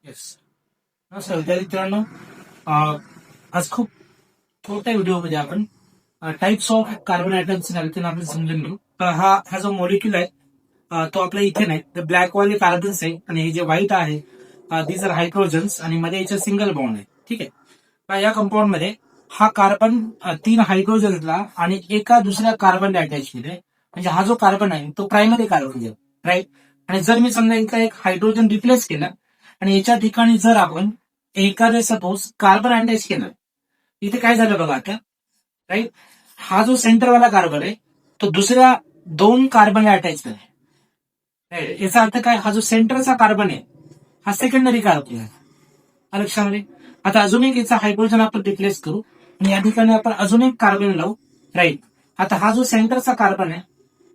Yes. नमस्कार विद्यार्थी मित्रांनो, आज खूप छोट्या व्हिडिओमध्ये आपण टाइप्स ऑफ कार्बन ॲटम्स आपण समजून घेऊ. हा जो मॉलिक्युल आहे तो आपला इथेन आहे. तर ब्लॅक वाले कार्बन्स आहे आणि हे जे व्हाईट आहे दीज आर हायड्रोजन्स आणि मध्ये याच्या सिंगल बॉन्ड आहे. ठीक आहे. या कंपाऊंड मध्ये हा कार्बन 3 हायड्रोजन्सला आणि एका दुसऱ्या कार्बनला अटॅच केले. म्हणजे हा जो कार्बन आहे तो प्रायमरी कार्बन आहे, राईट. आणि जर मी समजा एक हायड्रोजन रिप्लेस केला आणि याच्या ठिकाणी जर आपण एखादे सपोज कार्बन अटॅच केलं, इथे काय झालं बघा आता, राईट. हा जो सेंटरवाला कार्बन आहे तो दुसऱ्या 2 कार्बनला अटॅच आहे. याचा अर्थ काय, हा जो सेंटरचा कार्बन आहे हा सेकंडरी कार्बन आहे. लक्षामध्ये. आता अजून एक याचा हायड्रोजन आपण रिप्लेस करू आणि या ठिकाणी आपण अजून एक कार्बन लावू, राईट. आता हा जो सेंटरचा कार्बन आहे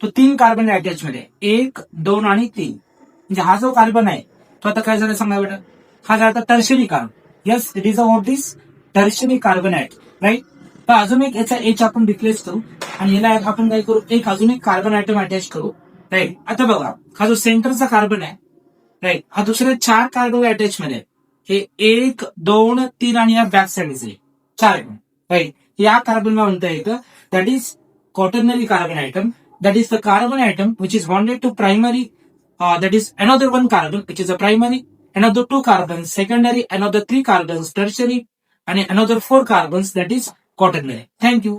तो 3 कार्बन अटॅचमध्ये आहे, 1, 2 आणि 3. म्हणजे हा जो कार्बन आहे तो आता काय झालं सांगा बेटा, हा झाला tertiary carbon. Yes, it is of this tertiary carbon atom, right. तर अजून एक याचा एच आपण रिप्लेस करू आणि याला आपण काय करू, एक अजून एक कार्बन ॲटम अटॅच करू, राईट. आता बघा, हा जो सेंटरचा कार्बन आहे, राईट, हा दुसऱ्या 4 कार्बन अटॅच मध्ये आहे. हे 1, 2, 3 आणि या बॅक साईडचे 4, राईट. या कार्बनला म्हणता येतं that is quaternary carbon atom. That is the carbon atom which is bonded to primary, that is another 1 carbon which is a primary, another 2 carbons secondary, another 3 carbons tertiary, and another 4 carbons that is quaternary. Thank you.